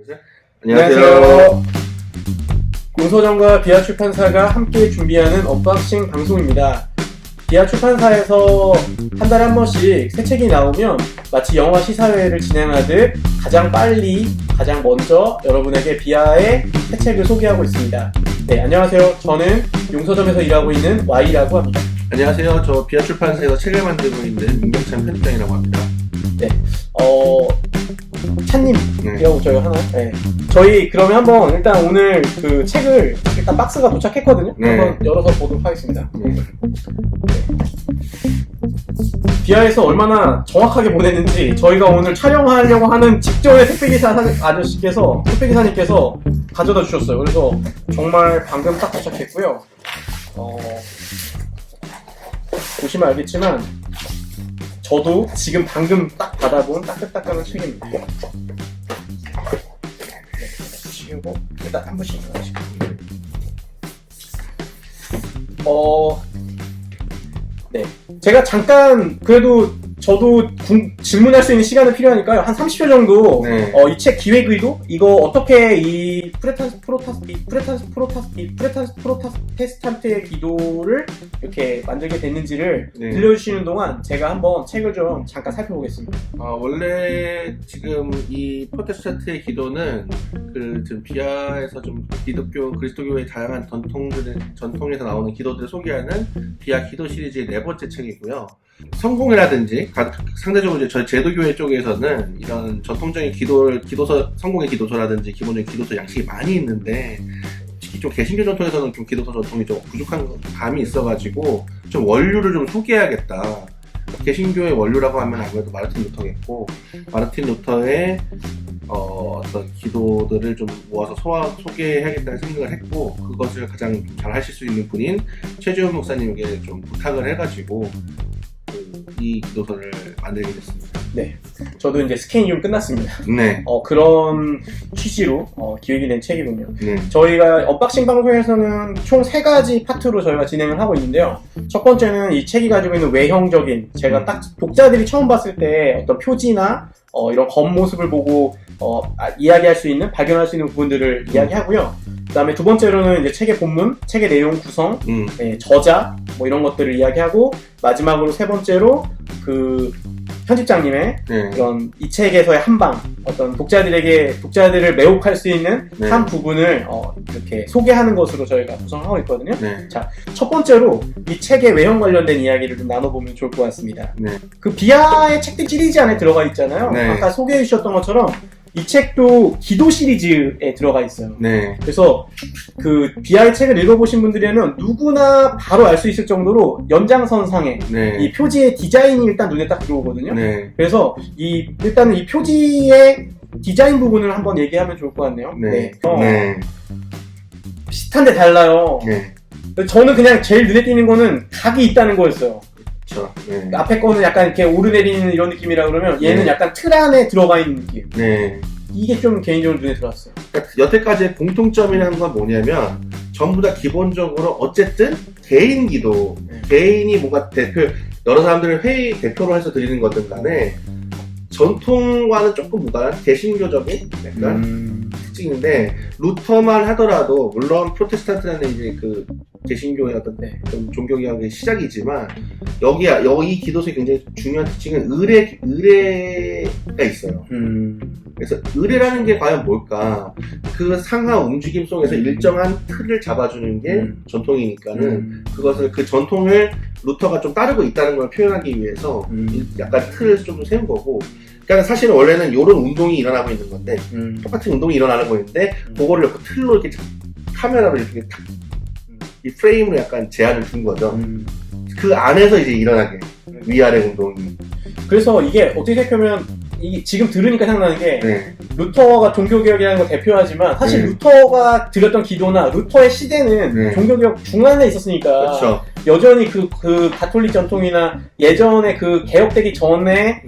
셋. 안녕하세요. 공서점과 비아출판사가 함께 준비하는 언박싱 방송입니다. 비아출판사에서 한 달에 한 번씩 새 책이 나오면 마치 영화 시사회를 진행하듯 가장 빨리, 가장 먼저 여러분에게 비아의 새 책을 소개하고 있습니다. 네, 안녕하세요. 저는 용서점에서 일하고 있는 Y라고 합니다. 안녕하세요. 저 비아출판사에서 책을 만들고 있는 민경찬 편집장이라고 합니다. 네, 찬님이라고 저희가 하나요? 네. 저희 그러면 한번 일단 오늘 그 책을 일단 박스가 도착했거든요. 네. 한번 열어서 보도록 하겠습니다. 네. 비아에서 얼마나 정확하게 보냈는지 저희가 오늘 촬영하려고 하는 직전에 택배기사님께서 가져다 주셨어요. 그래서 정말 방금 딱 도착했고요. 보시면 알겠지만 저도 지금 방금 딱 받아본 따끈따끈한 책입니다. 네, 치우고 일단 한 번씩 하나씩. 네, 제가 잠깐 그래도 저도 질문할 수 있는 시간은 필요하니까요. 한 30초 정도 네. 이 책 기획 의도, 이거 어떻게 이 프로테스탄트의 기도를 이렇게 만들게 됐는지를 네. 들려주시는 동안 제가 한번 책을 좀 잠깐 살펴보겠습니다. 원래 지금 이 프로테스탄트의 기도는 지금 비아에서 좀 기독교, 그리스도교의 다양한 전통에서 나오는 기도들을 소개하는 비아 기도 시리즈의 4번째 책이고요. 성공회라든지 상대적으로 이제 저희 제도교회 쪽에서는 이런 전통적인 기도서, 성공의 기도서라든지 기본적인 기도서 양식이 많이 있는데 특히 좀 개신교 전통에서는 좀 기도서 전통이 좀 부족한 감이 있어가지고 좀 원류를 좀 소개해야겠다. 개신교의 원류라고 하면 아무래도 마르틴 루터겠고, 마르틴 루터의 어떤 기도들을 좀 모아서 소개해야겠다는 생각을 했고, 그것을 가장 잘 하실 수 있는 분인 최지훈 목사님에게 좀 부탁을 해가지고 이 기도서를 만들게 됐습니다. 네, 저도 이제 스캔이 좀 끝났습니다. 네. 그런 취지로 기획이 된 책이군요. 네. 저희가 언박싱 방송에서는 총 3가지 파트로 저희가 진행을 하고 있는데요. 첫 번째는 이 책이 가지고 있는 외형적인, 제가 딱 독자들이 처음 봤을 때 어떤 표지나 이런 겉모습을 보고 이야기할 수 있는, 발견할 수 있는 부분들을 이야기하고요. 그 다음에 두 번째로는 이제 책의 본문, 책의 내용 구성, 저자, 뭐 이런 것들을 이야기하고, 마지막으로 세 번째로 그 편집장님의 이런 이 책에서의 한방, 어떤 독자들을 매혹할 수 있는 한 부분을 이렇게 소개하는 것으로 저희가 구성하고 있거든요. 네. 자, 첫 번째로 이 책의 외형 관련된 이야기를 좀 나눠보면 좋을 것 같습니다. 네. 그 비아의 책들 시리즈 안에 들어가 있잖아요. 네. 아까 소개해 주셨던 것처럼 이 책도 기도 시리즈에 들어가 있어요. 네. 그래서 그 비아의 책을 읽어보신 분들이라면 누구나 바로 알 수 있을 정도로 연장선상에 이 표지의 디자인이 일단 눈에 딱 들어오거든요. 네. 그래서 일단은 이 표지의 디자인 부분을 한번 얘기하면 좋을 것 같네요. 네. 비슷한데 달라요. 네. 저는 그냥 제일 눈에 띄는 거는 각이 있다는 거였어요. 그렇죠. 네. 앞에 거는 약간 이렇게 오르내리는 이런 느낌이라 그러면 얘는 약간 틀 안에 들어가 있는 느낌. 네. 이게 좀 개인적으로 눈에 들어왔어요. 그러니까 여태까지의 공통점이라는 건 뭐냐면 전부 다 기본적으로 어쨌든 개인 기도, 개인이 뭔가 여러 사람들을 대표로 해서 드리는 거든 간에 전통과는 조금 무관한 개신교적인 약간 특징인데, 루터만 하더라도 물론 프로테스탄트라는 이제 그 개신교의 어떤 좀 종교개혁의 시작이지만 여기 기도서의 굉장히 중요한 특징은 의례가 있어요. 그래서 의례라는 게 과연 뭘까? 그 상하 움직임 속에서 일정한 틀을 잡아주는 게 전통이니까는 그것을, 그 전통을 루터가 좀 따르고 있다는 걸 표현하기 위해서 약간 틀을 좀 세운 거고, 그러니까 사실은 원래는 이런 운동이 일어나고 있는 건데 똑같은 운동이 일어나는 거였는데 그거를 틀로 이렇게 카메라로 이렇게 이 프레임으로 약간 제한을 둔 거죠. 그 안에서 이제 일어나게 위아래 운동이. 그래서 이게 어떻게 생각하면 지금 들으니까 생각나는 게 루터가 종교개혁이라는 걸 대표하지만 사실 루터가 드렸던 기도나 루터의 시대는 종교개혁 중간에 있었으니까 그렇죠. 여전히 그 가톨릭 전통이나 예전에 그 개혁되기 전에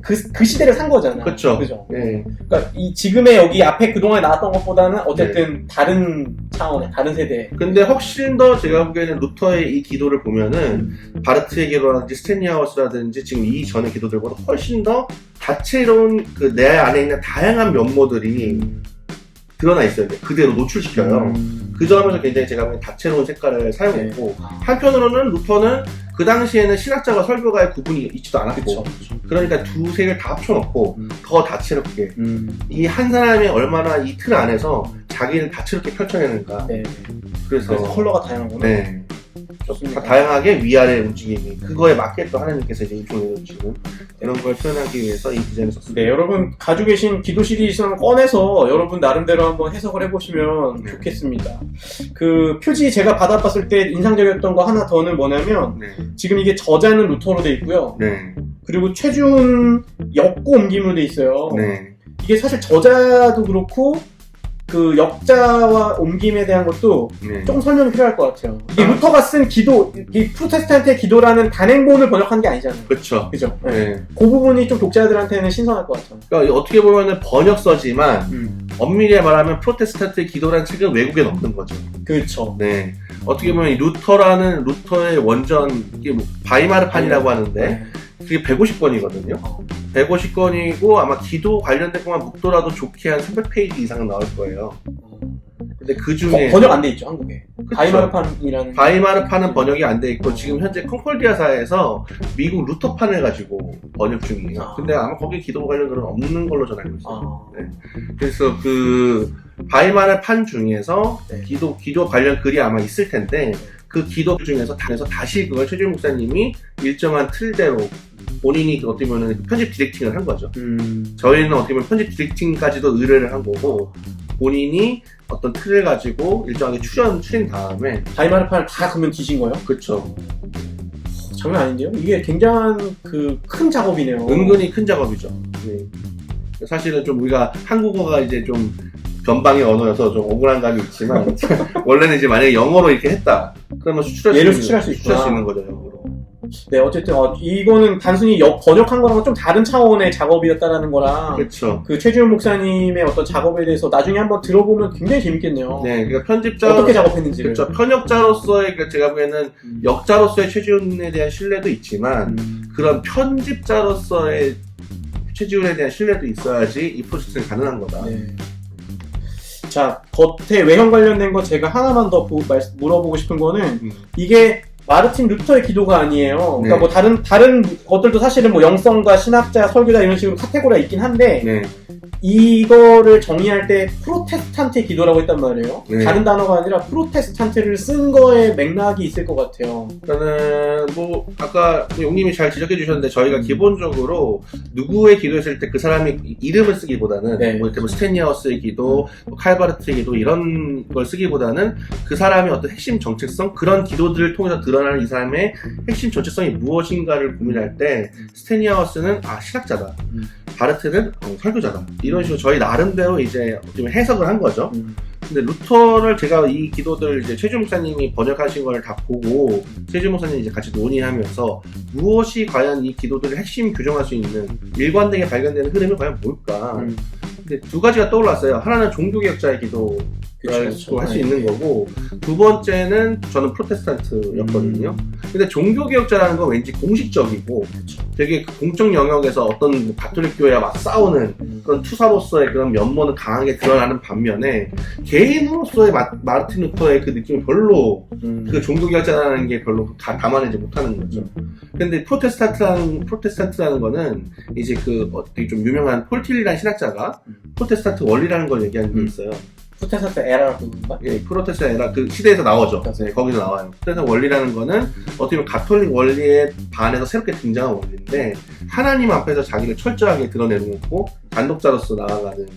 그 시대를 산 거잖아. 그렇죠. 그죠? 그러니까 지금의 여기 앞에 그동안에 나왔던 것보다는 어쨌든 다른 차원의 다른 세대. 근데 훨씬 더 제가 보기에는 루터의 이 기도를 보면은 바르트의 기도라든지 스탠리하우스라든지 지금 이 전의 기도들보다 훨씬 더 다채로운 내 안에 있는 다양한 면모들이 드러나 있어요. 그대로 노출시켜요. 그 점에서 굉장히 제가 보기엔 다채로운 색깔을 사용했고 한편으로는 루터는 그 당시에는 신학자와 설교가의 구분이 있지도 않았고 그쵸. 그러니까 두 색을 다 합쳐놓고 더 다채롭게 이 이 한 사람이 얼마나 이 틀 안에서 자기를 다채롭게 펼쳐내는가. 네. 그래서 컬러가 다양하구나. 네. 좋습니다. 다양하게 위아래 움직임이 그거에 맞게 또 하나님께서 이제 입종해 주시는 그런 걸 표현하기 위해서 이 디자인을 썼습니다. 네, 여러분 가지고 계신 기도 CD를 꺼내서 여러분 나름대로 한번 해석을 해보시면 네. 좋겠습니다. 그 표지 제가 받아봤을 때 인상적이었던 거 하나 더는 뭐냐면 네. 지금 이게 저자는 루터로 돼 있고요. 네. 그리고 최준 역고 옮김으로 돼 있어요. 네. 이게 사실 저자도 그렇고 그 역자와 옮김에 대한 것도 네. 조금 설명이 필요할 것 같아요. 이게 루터가 쓴 기도, 이 프로테스탄트의 기도라는 단행본을 번역한 게 아니잖아요. 그렇죠. 그죠? 네. 네. 그 부분이 좀 독자들한테는 신선할 것 같아요. 그러니까 어떻게 보면은 번역서지만 엄밀히 말하면 프로테스탄트의 기도라는 책은 외국에 없는 거죠. 그렇죠. 네. 어떻게 보면 이 루터의 원전 이게 뭐 바이마르판이라고 하는데 네. 그게 150권이거든요. 150권이고 아마 기도 관련된 것만 묵더라도 좋게 한 300페이지 이상은 나올 거예요. 근데 그 중에 번역 안 돼 있죠, 한국에. 그쵸. 바이마르판이라는. 바이마르판은 번역이 안 돼 있고 지금 현재 콩콜디아사에서 미국 루터판을 가지고 번역 중이에요. 아. 근데 아마 거기 기도 관련들은 없는 걸로 저는 알고 있어요. 아. 네. 그래서 그 바이마르판 중에서 네. 기도 관련 글이 아마 있을 텐데 그 기도 중에서 다시 그걸 최준 목사님이 일정한 틀대로 본인이 어떻게 보면 편집 디렉팅을 한 거죠. 저희는 어떻게 보면 편집 디렉팅까지도 의뢰를 한 거고 본인이 어떤 틀을 가지고 일정하게 추린 다음에 바이마르판을 다 그러면 뒤진 거예요? 그쵸. 장난 아닌데요? 이게 굉장한 그 큰 작업이네요. 은근히 큰 작업이죠. 네. 사실은 좀 우리가 한국어가 이제 좀 변방의 언어여서 좀 억울한 감이 있지만 원래는 이제 만약에 영어로 이렇게 했다 그러면 얘를 수출할 수 있구나. 있는 거죠, 영어로. 네, 어쨌든 이거는 단순히 번역한 거랑은 좀 다른 차원의 작업이었다라는 거랑 그렇죠. 그 최지훈 목사님의 어떤 작업에 대해서 나중에 한번 들어보면 굉장히 재밌겠네요. 네, 그러니까 편집자 어떻게 작업했는지를. 그렇죠. 편역자로서의 그러니까 제가 보기에는 역자로서의 최지훈에 대한 신뢰도 있지만 그런 편집자로서의 최지훈에 대한 신뢰도 있어야지 이 프로젝트는 가능한 거다. 네. 자, 겉에 외형 관련된 거 제가 하나만 더 물어보고 싶은 거는 이게 마르틴 루터의 기도가 아니에요. 그러니까 네. 뭐 다른 것들도 사실은 뭐 영성가, 신학자, 설교자 이런 식으로 카테고리가 있긴 한데 네. 이거를 정의할 때 프로테스탄트의 기도라고 했단 말이에요. 네. 다른 단어가 아니라 프로테스탄트를 쓴 거에 맥락이 있을 것 같아요. 일단은 뭐 아까 용님이 잘 지적해 주셨는데 저희가 기본적으로 누구의 기도했을 때 그 사람이 이름을 쓰기보다는 네. 뭐 이렇게 뭐 스테니어스의 기도, 뭐 칼바르트의 기도 이런 걸 쓰기보다는 그 사람의 어떤 핵심 정체성 그런 기도들을 통해서 드러나는 이 사람의 핵심 정체성이 무엇인가를 고민할 때 스테니어스는 신학자다. 바르트는 설교자다. 이런 식으로 저희 나름대로 이제 좀 해석을 한 거죠. 근데 루터를 제가 이 기도들 이제 최준 목사님이 번역하신 걸 다 보고 최준 목사님이 이제 같이 논의하면서 무엇이 과연 이 기도들을 핵심 규정할 수 있는 일관되게 발견되는 흐름이 과연 뭘까? 근데 두 가지가 떠올랐어요. 하나는 종교개혁자의 기도. 그렇죠. 할 수 있는 거고 두 번째는 저는 프로테스탄트였거든요. 근데 종교개혁자라는 건 왠지 공식적이고 되게 공적 영역에서 어떤 가톨릭 교회와 막 싸우는 그런 투사로서의 그런 면모는 강하게 드러나는 반면에 개인으로서의 마르틴 루터의 그 느낌이 별로 그 종교개혁자라는 게 별로 담아내지 못하는 거죠. 근데 프로테스탄트라는 거는 이제 그 되게 좀 유명한 폴틸리라는 신학자가 프로테스탄트 원리라는 걸 얘기하는 게 있어요. 프로테스탄트 에라 그건가? 예, 프로테스탄트 에라 그 시대에서 나오죠. 네, 거기서 나와요. 프로테스탄트 원리라는 거는 어떻게 보면 가톨릭 원리에 반해서 새롭게 등장한 원리인데 하나님 앞에서 자기를 철저하게 드러내놓고 단독자로서 나아가는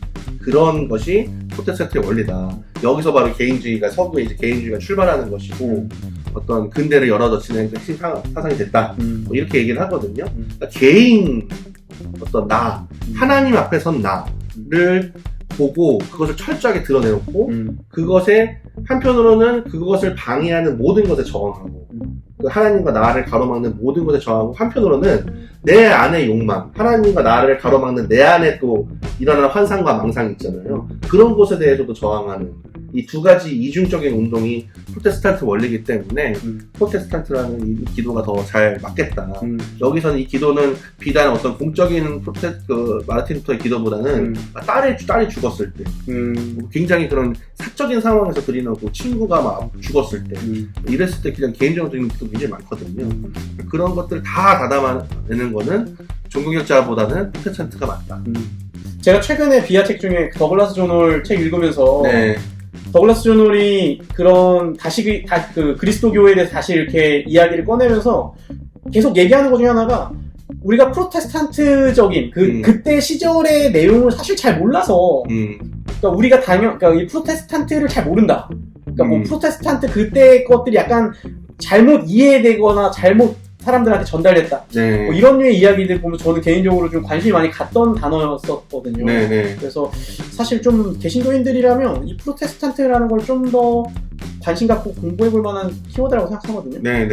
그런 것이 프로테스탄트의 원리다. 여기서 바로 개인주의가 서구의 이제 개인주의가 출발하는 것이고 어떤 근대를 열어젖히는 핵심 사상이 됐다. 뭐 이렇게 얘기를 하거든요. 그러니까 개인 어떤 나 하나님 앞에 선 나를 보고 그것을 철저하게 드러내놓고 그것에 한편으로는 그것을 방해하는 모든 것에 저항하고 그 하나님과 나를 가로막는 모든 것에 저항하고 한편으로는 내 안의 욕망 하나님과 나를 가로막는 내 안에 또 일어나는 환상과 망상이 있잖아요. 그런 것에 대해서도 저항하는 이 두 가지 이중적인 운동이 프로테스탄트 원리이기 때문에 프로테스탄트라는 이 기도가 더 잘 맞겠다. 여기서는 이 기도는 비단 어떤 공적인 마르틴 루터의 기도보다는 딸이 죽었을 때 굉장히 그런 사적인 상황에서 드리는 그 친구가 막 죽었을 때 이랬을 때 그냥 개인적으로 드리는 기도 굉장히 많거든요. 그런 것들을 다 다담아내는 거는 종교개혁자보다는 프로테스탄트가 맞다. 제가 최근에 비하 책 중에 더글라스 존홀 책 읽으면서 네. 더글라스 존홀이 그런 그 그리스도교에 대해서 다시 이렇게 이야기를 꺼내면서 계속 얘기하는 것 중에 하나가 우리가 프로테스탄트적인 그때 시절의 내용을 사실 잘 몰라서 그러니까 우리가 그러니까 이 프로테스탄트를 잘 모른다. 그러니까 뭐 프로테스탄트 그때 것들이 약간 잘못 이해되거나 잘못 사람들한테 전달됐다. 네. 뭐 이런 류의 이야기들 보면 저는 개인적으로 좀 관심이 많이 갔던 단어였었거든요. 네. 그래서 사실 좀 개신교인들이라면 이 프로테스탄트라는 걸 좀 더 관심 갖고 공부해볼 만한 키워드라고 생각하거든요. 네.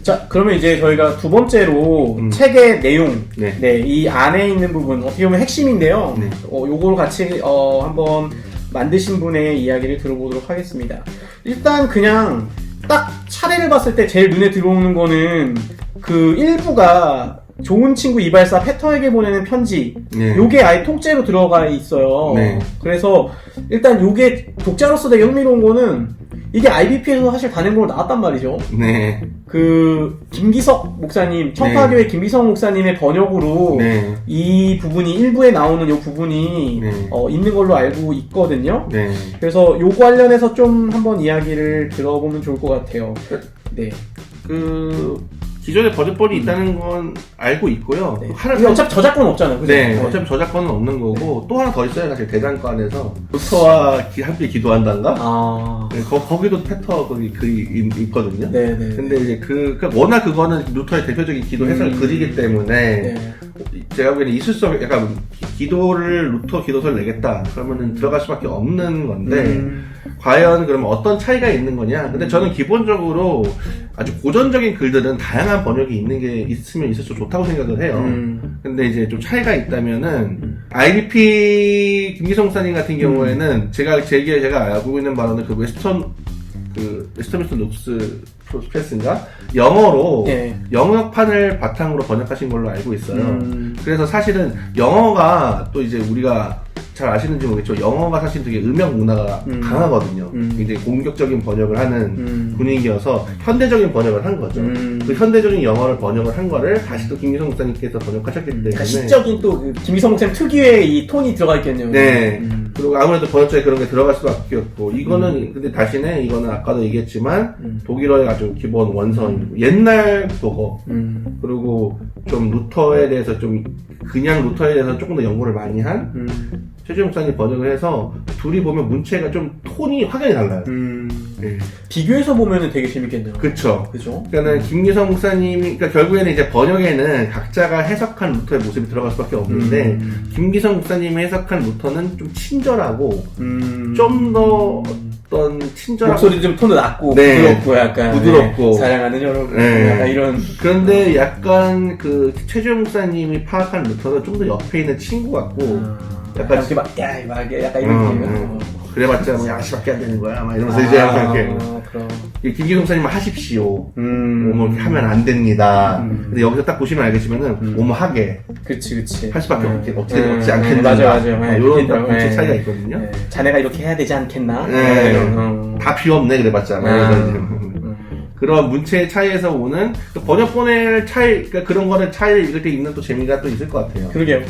자, 그러면 이제 저희가 두 번째로 책의 내용, 이 안에 있는 부분 어떻게 보면 핵심인데요. 요걸 같이 한번 만드신 분의 이야기를 들어보도록 하겠습니다. 일단 그냥 딱 차례를 봤을 때 제일 눈에 들어오는 거는 그 1부가 좋은 친구 이발사 페터에게 보내는 편지. 요게 아예 통째로 들어가 있어요. 그래서 일단 요게 독자로서 되게 흥미로운 거는 이게 IBP에서 사실 단행본으로 나왔단 말이죠. 그 김기석 목사님, 청파교회 김기석 목사님의 번역으로 이 부분이 일부에 나오는 요 부분이 있는 걸로 알고 있거든요. 그래서 요거 관련해서 좀 한번 이야기를 들어보면 좋을 것 같아요. 기존에 번역본이 있다는 건 알고 있고요. 어차피 저작권 없잖아요. 그죠? 어차피 저작권은 없는 거고 또 하나 더 있어요. 사실 대장간에서 루터와 함께 기도한단가? 거기도 페터 거기 글이 있거든요. 근데 이제 워낙 그거는 루터의 대표적인 기도 해설 글이기 때문에 제가 보기에는 있을 수 없는 약간 기도를 루터 기도서를 내겠다 그러면은 들어갈 수밖에 없는 건데 과연 그러면 어떤 차이가 있는 거냐? 근데 저는 기본적으로 아주 고전적인 글들은 다양한 번역이 있는 게 있으면 있을수록 좋다고 생각을 해요. 근데 이제 좀 차이가 있다면은 IBP 김기성 목사님 같은 경우에는 제가 알고 있는 바로는 그 웨스터민스터 녹스 프레스인가 영어로 영어판을 바탕으로 번역하신 걸로 알고 있어요. 그래서 사실은 영어가 또 이제 우리가 잘 아시는지 모르겠죠. 영어가 사실 되게 음역 문화가 강하거든요. 굉장히 공격적인 번역을 하는 분위기여서 현대적인 번역을 한 거죠. 그 현대적인 영어를 번역을 한 거를 다시 또 김기성 목사님께서 번역하셨기 때문에 그러니까 시적인 또 그 김기성 목사님 특유의 이 톤이 들어가 있겠네요. 그리고 아무래도 번역자에 그런 게 들어갈 수밖에 없고 이거는 근데 대신에 이거는 아까도 얘기했지만 독일어의 아주 기본 원서이고 옛날 독어 그리고 좀 루터에 대해서 좀 그냥 루터에 대해서 조금 더 연구를 많이 한 최재형 목사님 번역을 해서 둘이 보면 문체가 좀 톤이 확연히 달라요. 비교해서 보면은 되게 재밌겠네요. 그쵸. 그죠? 그러니까는 김기성 목사님이, 그러니까 결국에는 이제 번역에는 각자가 해석한 루터의 모습이 들어갈 수밖에 없는데, 김기성 목사님이 해석한 루터는 좀 친절하고, 좀 더 어떤 친절하고. 목소리 좀 톤도 낮고, 부드럽고 약간. 부드럽고. 사랑하는 여러분. 약간 이런. 그런데 약간 그 최재형 목사님이 파악한 루터는 좀 더 옆에 있는 친구 같고, 약간 이렇게 막, 약간 이런 느낌. 그래봤자 뭐 야시밖에 안 되는 거야 막 이러면서 이제 약간 이렇게 김기성 목사님은 하십시오. 뭐 이렇게 하면 안 됩니다. 근데 여기서 딱 보시면 알겠지만은 뭐뭐 하게. 그치. 할 수밖에 어떻게 없지 않겠나. 맞아요. 이런 딱 차이가 있거든요. 자네가 이렇게 해야 되지 않겠나. 다 필요 없네 그래봤자. 그런 문체의 차이에서 오는 번역본의 차이, 그러니까 그런 거를 차이를 읽을 때 있는 또 재미가 또 있을 것 같아요. 그러게요.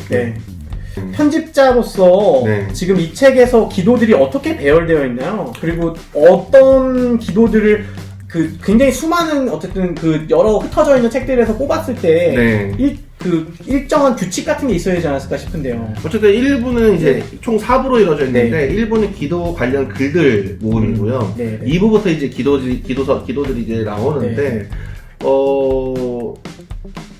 편집자로서 지금 이 책에서 기도들이 어떻게 배열되어 있나요? 그리고 어떤 기도들을 굉장히 수많은 어쨌든 여러 흩어져 있는 책들에서 뽑았을 때 일정한 규칙 같은 게 있어야 되지 않았을까 싶은데요. 어쨌든 1부는 이제 총 4부로 이루어져 있는데 1부는 기도 관련 글들 모음이고요. 2부부터 이제 기도들이 이제 나오는데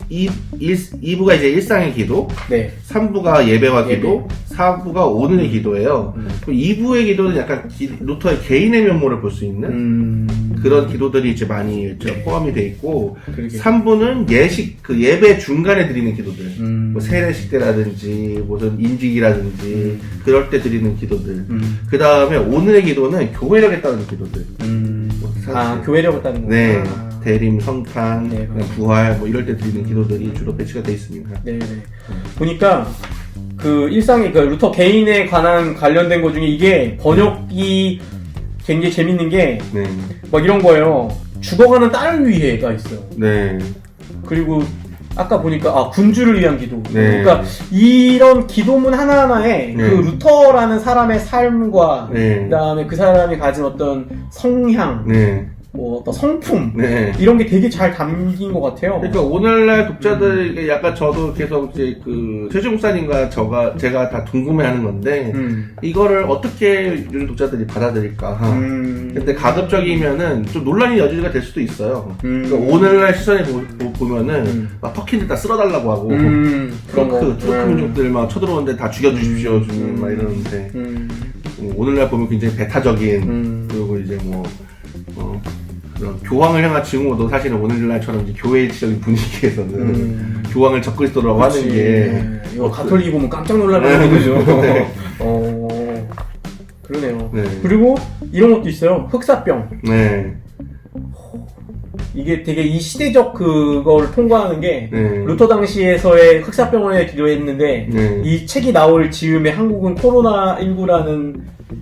2부가 이제 일상의 기도, 네. 3부가 예배와 기도, 예배. 4부가 오늘의 기도예요. 2부의 기도는 약간 루터의 개인의 면모를 볼 수 있는 그런 기도들이 이제 많이 포함이 돼 있고, 그러게. 3부는 그 예배 중간에 드리는 기도들, 뭐 세례식 때라든지 무슨 인직이라든지 그럴 때 드리는 기도들. 그 다음에 오늘의 기도는 교회력에 따른 기도들. 교회력을 따는 거. 네. 대림, 성탄, 네, 부활 뭐 이럴 때 드리는 기도들이 주로 배치가 돼 있습니다. 네. 보니까 그 일상의 그 루터 개인에 관련된 것 중에 이게 번역이 굉장히 재밌는 게 막 이런 거예요. 죽어가는 딸을 위해가 있어요. 네. 그리고 아까 보니까 군주를 위한 기도. 네. 그러니까 이런 기도문 하나하나에 그 루터라는 사람의 삶과 그다음에 그 사람이 가진 어떤 성향, 뭐 어떤 성품 이런 게 되게 잘 담긴 것 같아요. 그러니까 오늘날 독자들 약간 저도 계속 이제 그 최주 목사님과 제가 다 궁금해하는 건데 이거를 어떻게 요즘 독자들이 받아들일까. 근데 가급적이면은 좀 논란이 여지가 될 수도 있어요. 그러니까 오늘날 시선에 보면은 막 터키들 다 쓸어달라고 하고 트로크 민족들 막 쳐들어오는데 다 죽여주십시오 막 이러는데 오늘날 보면 굉장히 배타적인 그리고 이제 뭐 그런 교황을 향한 증오도 사실은 오늘날처럼 이제 교회 일치적인 분위기에서는 교황을 적그리스도라고 하는 게 이거 가톨릭이 보면 깜짝 놀라는 거죠. 그러네요. 그리고 이런 것도 있어요. 흑사병. 이게 되게 이 시대적 그걸 통과하는 게 루터 당시에서의 흑사병원에 기도했는데 이 책이 나올 즈음에 한국은 코로나19라는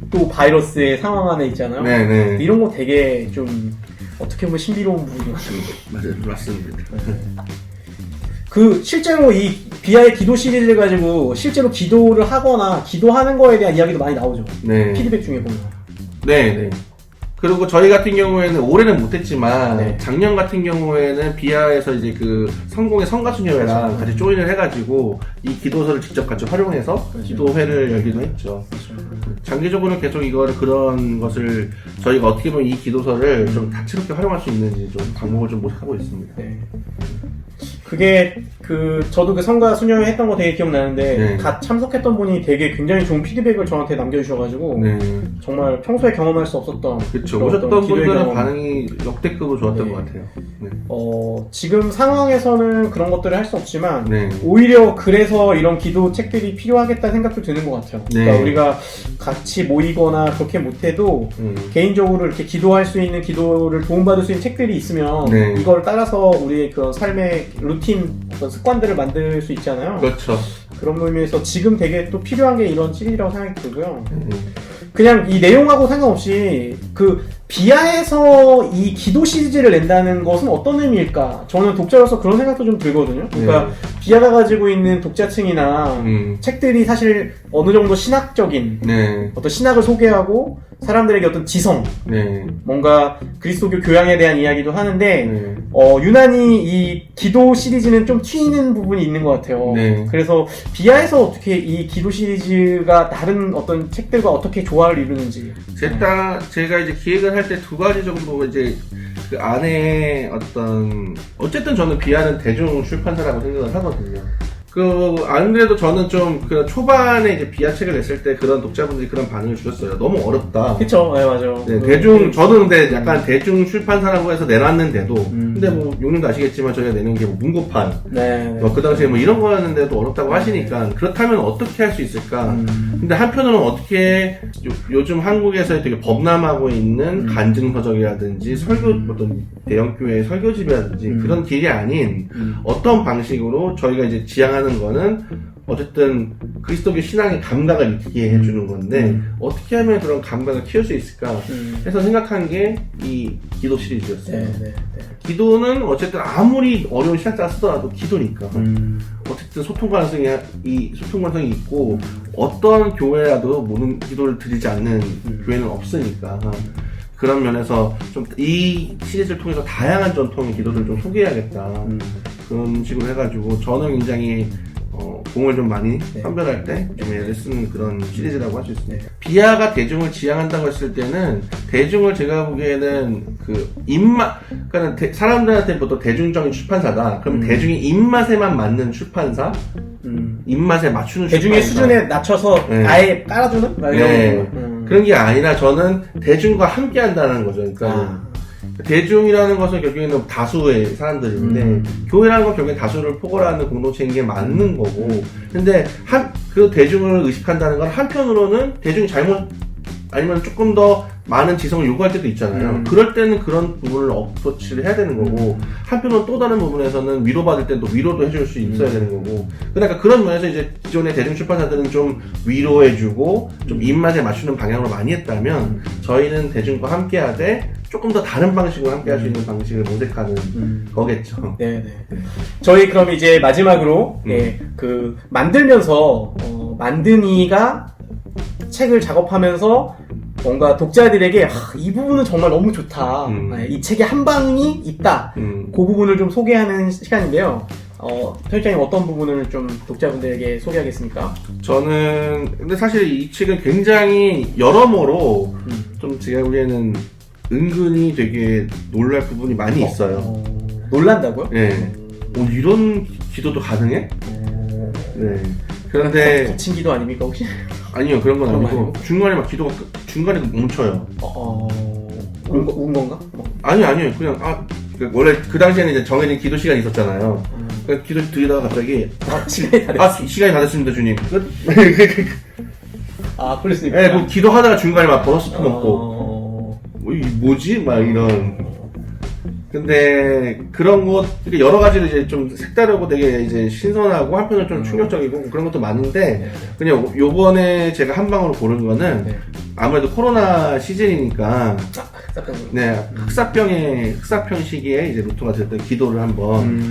또 바이러스의 상황 안에 있잖아요. 이런 거 되게 좀 어떻게 보면 신비로운 부분이 맞아요. 맞습니다. 그 실제로 이 비아의 기도 시리즈를 가지고 실제로 기도를 하거나 기도하는 거에 대한 이야기도 많이 나오죠. 피드백 중에 보면. 네. 그리고 저희 같은 경우에는 올해는 못했지만 작년 같은 경우에는 비아에서 이제 그 성공의 성가수녀회랑 같이 조인을 해가지고 이 기도서를 직접 같이 활용해서 기도회를 열기도 했죠. 장기적으로는 계속 그런 것을 저희가 어떻게 보면 이 기도서를 좀 다채롭게 활용할 수 있는지 좀 방법을 좀 모색하고 있습니다. 그게 저도 그 성가 수녀회 했던 거 되게 기억나는데 참석했던 분이 되게 굉장히 좋은 피드백을 저한테 남겨주셔가지고 정말 평소에 경험할 수 없었던 그쵸. 오셨던 분들은 반응이 역대급으로 좋았던 것 같아요. 지금 상황에서는 그런 것들을 할 수 없지만 오히려 그래서 이런 기도 책들이 필요하겠다는 생각도 드는 것 같아요. 그러니까 우리가 같이 모이거나 그렇게 못해도 개인적으로 이렇게 기도할 수 있는 기도를 도움받을 수 있는 책들이 있으면 이걸 따라서 우리의 그런 삶의 루틴 어떤 습관들을 만들 수 있잖아요. 그렇죠. 그런 의미에서 지금 되게 또 필요한 게 이런 시리즈라고 생각이 들고요. 그냥 이 내용하고 상관없이 그 비아에서 이 기도 시리즈를 낸다는 것은 어떤 의미일까? 저는 독자로서 그런 생각도 좀 들거든요. 그러니까 비아가 가지고 있는 독자층이나 책들이 사실 어느 정도 신학적인 어떤 신학을 소개하고 사람들에게 어떤 지성, 뭔가 그리스도교 교양에 대한 이야기도 하는데 유난히 이 기도 시리즈는 좀 튀는 부분이 있는 것 같아요. 그래서 비아에서 어떻게 이 기도 시리즈가 다른 어떤 책들과 어떻게 조화를 이루는지 제가 이제 기획을 할 때 두 가지 정도 이제 그 안에 어쨌든 저는 비아는 대중 출판사라고 생각을 하거든요. 안 그래도 저는 좀, 초반에 이제 비아 책을 냈을 때 그런 독자분들이 그런 반응을 주셨어요. 너무 어렵다. 그쵸, 맞아요. 저는 근데 약간 대중 출판사라고 해서 내놨는데도, 근데 뭐, 용님도 아시겠지만 저희가 내는 게 뭐, 문고판. 그 당시에 뭐 이런 거였는데도 어렵다고 하시니까, 그렇다면 어떻게 할 수 있을까? 근데 한편으로는 어떻게, 요즘 한국에서 되게 범람하고 있는 간증서적이라든지, 어떤 대형교회 설교집이라든지, 그런 길이 아닌, 어떤 방식으로 저희가 이제 지향하는 거는 어쨌든 그리스도교 신앙의 감각을 익히게 해주는 건데 어떻게 하면 그런 감각을 키울 수 있을까 해서 생각한 게 이 기도 시리즈였어요. 기도는 어쨌든 아무리 어려운 신학자가 쓰더라도 기도니까 어쨌든 소통 가능성이 있고 어떤 교회라도 모든 기도를 드리지 않는 교회는 없으니까 그런 면에서 좀 이 시리즈를 통해서 다양한 전통의 기도들을 좀 소개해야겠다. 그런 식으로 해가지고 저는 굉장히 공을 좀 많이 네. 선별할 때 좀 애를 쓰는 그런 시리즈라고 할 수 있습니다. 네. 비아가 대중을 지향한다고 했을 때는 대중을 제가 보기에는 그 입맛, 그러니까 사람들한테 보통 대중적인 출판사다. 그럼 대중의 입맛에만 맞는 출판사, 입맛에 맞추는 대중의 출판사. 수준에 낮춰서 네. 아예 깔아주는? 막 이런 네. 거. 그런 게 아니라 저는 대중과 함께 한다는 거죠. 그러니까 대중이라는 것은 결국에는 다수의 사람들인데 교회라는 건 결국엔 다수를 포괄하는 공동체인 게 맞는 거고, 근데 그 대중을 의식한다는 건 한편으로는 대중이 잘못 아니면 조금 더 많은 지성을 요구할 때도 있잖아요. 그럴 때는 그런 부분을 어프로치를 해야 되는 거고, 한편으로는 또 다른 부분에서는 위로받을 때는 또 위로도 해줄 수 있어야 되는 거고, 그러니까 그런 면에서 이제 기존의 대중 출판사들은 좀 위로해주고 좀 입맛에 맞추는 방향으로 많이 했다면, 저희는 대중과 함께 하되 조금 더 다른 방식으로 함께 할 수 있는 방식을 모색하는 거겠죠. 네네. 저희 그럼 이제 마지막으로 그 만들면서 만든이가 책을 작업하면서 뭔가 독자들에게 이 부분은 정말 너무 좋다. 이 책에 한 방이 있다. 그 부분을 좀 소개하는 시간인데요. 편집장님 어떤 부분을 좀 독자분들에게 소개하겠습니까? 저는 근데 사실 이 책은 굉장히 여러모로 좀 제가 보기에는 은근히 되게 놀랄 부분이 많이 있어요. 놀란다고요? 네. 이런 기도도 가능해? 네. 그런데 거친 기도 아닙니까 혹시? 아니요, 그런 건 그런 거 아니고 아니고? 중간에 막 기도가 중간에 멈춰요. 운 건가? 아니요, 그냥 원래 그 당시에는 이제 정해진 기도 시간이 있었잖아요. 그러니까 기도 드리다가 갑자기 시간이 다 됐어. 시간이 다 됐습니다, 주님. 끝. 그렇습니까? 네, 뭐 기도하다가 중간에 막 버섯도 먹고 뭐지? 막 이런. 근데 그런 것들이 여러 가지로 이제 좀 색다르고 되게 이제 신선하고 한편으로 좀 충격적이고 그런 것도 많은데, 그냥 요번에 제가 한 방으로 고른 거는 아무래도 코로나 시즌이니까 네, 흑사병 시기에 이제 루터가 드렸던 기도를 한번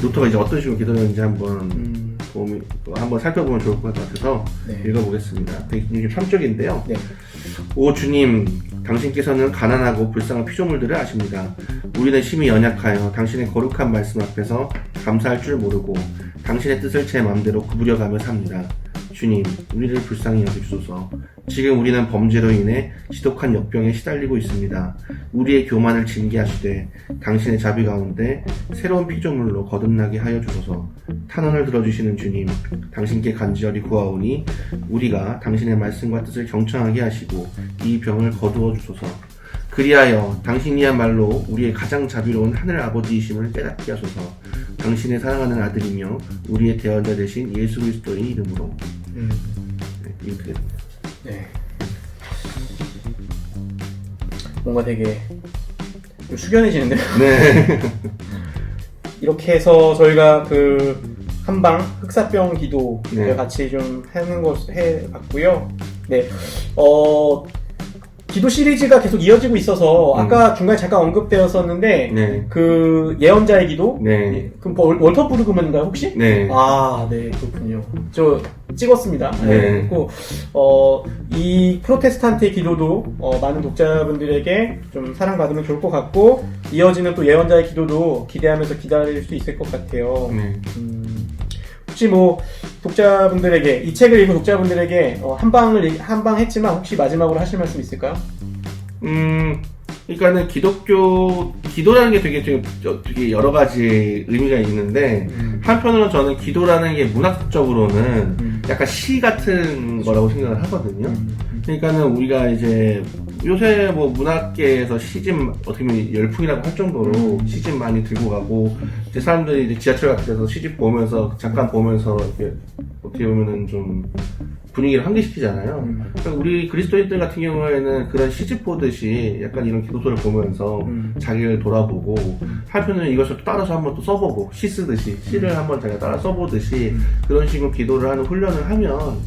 루터가 이제 어떤 식으로 기도를 했는지 한번 살펴보면 좋을 것 같아서 읽어보겠습니다. 163쪽인데요. 오 주님, 당신께서는 가난하고 불쌍한 피조물들을 아십니다. 우리는 심히 연약하여 당신의 거룩한 말씀 앞에서 감사할 줄 모르고 당신의 뜻을 제 마음대로 구부려가며 삽니다. 주님, 우리를 불쌍히 여기소서. 지금 우리는 범죄로 인해 지독한 역병에 시달리고 있습니다. 우리의 교만을 징계하시되 당신의 자비 가운데 새로운 피조물로 거듭나게 하여 주소서. 탄원을 들어주시는 주님, 당신께 간절히 구하오니 우리가 당신의 말씀과 뜻을 경청하게 하시고 이 병을 거두어 주소서. 그리하여 당신이야말로 우리의 가장 자비로운 하늘 아버지이심을 깨닫게 하소서. 당신의 사랑하는 아들이며 우리의 대언자 되신 예수 그리스도의 이름으로. 이렇게 됩니다. 네. 뭔가 되게 좀 숙연해지는데요. 네. 이렇게 해서 저희가 그 한방 흑사병 기도를 같이 좀 하는 거 해봤고요. 네. 기도 시리즈가 계속 이어지고 있어서 아까 중간에 잠깐 언급되었었는데 그 예언자의 기도? 그럼 월터 부르그먼인가요 혹시? 네. 네, 그렇군요. 저 찍었습니다. 네. 그리고 이 프로테스탄트의 기도도 많은 독자분들에게 좀 사랑받으면 좋을 것 같고, 이어지는 또 예언자의 기도도 기대하면서 기다릴 수 있을 것 같아요. 혹시 뭐 독자분들에게, 이 책을 읽은 독자분들에게 한 방 했지만 혹시 마지막으로 하실 말씀 있을까요? 그러니까는 기도라는 게 되게 여러 가지 의미가 있는데, 한편으로는 저는 기도라는 게 문학적으로는 약간 시 같은 거라고 생각을 하거든요. 그러니까는 우리가 이제 요새 뭐 문학계에서 시집 어떻게 보면 열풍이라고 할 정도로 시집 많이 들고 가고, 이제 사람들이 이제 지하철 같은 데서 시집 보면서 잠깐 보면서 이렇게 어떻게 보면은 좀 분위기를 환기시키잖아요. 그러니까 우리 그리스도인들 같은 경우에는 그런 시집 보듯이 약간 이런 기도서를 보면서 자기를 돌아보고, 한편으로는 이것을 또 따라서 한번 또 써보고, 시 쓰듯이 시를 한번 자기가 따라 써보듯이 그런 식으로 기도를 하는 훈련을 하면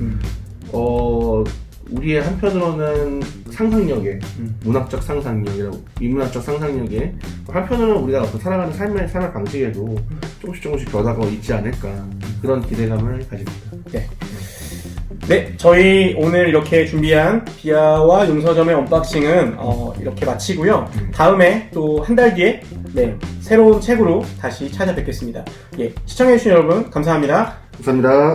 우리의 한편으로는 상상력에, 문학적 상상력이라고, 인문학적 상상력에, 한편으로는 우리가 어떤 살아가는 삶의 방식에도 조금씩 변화가 있지 않을까, 그런 기대감을 가집니다. 네, 저희 오늘 이렇게 준비한 비아와 용서점의 언박싱은 이렇게 마치고요. 다음에 또 한 달 뒤에 새로운 책으로 다시 찾아뵙겠습니다. 시청해주신 여러분 감사합니다. 감사합니다.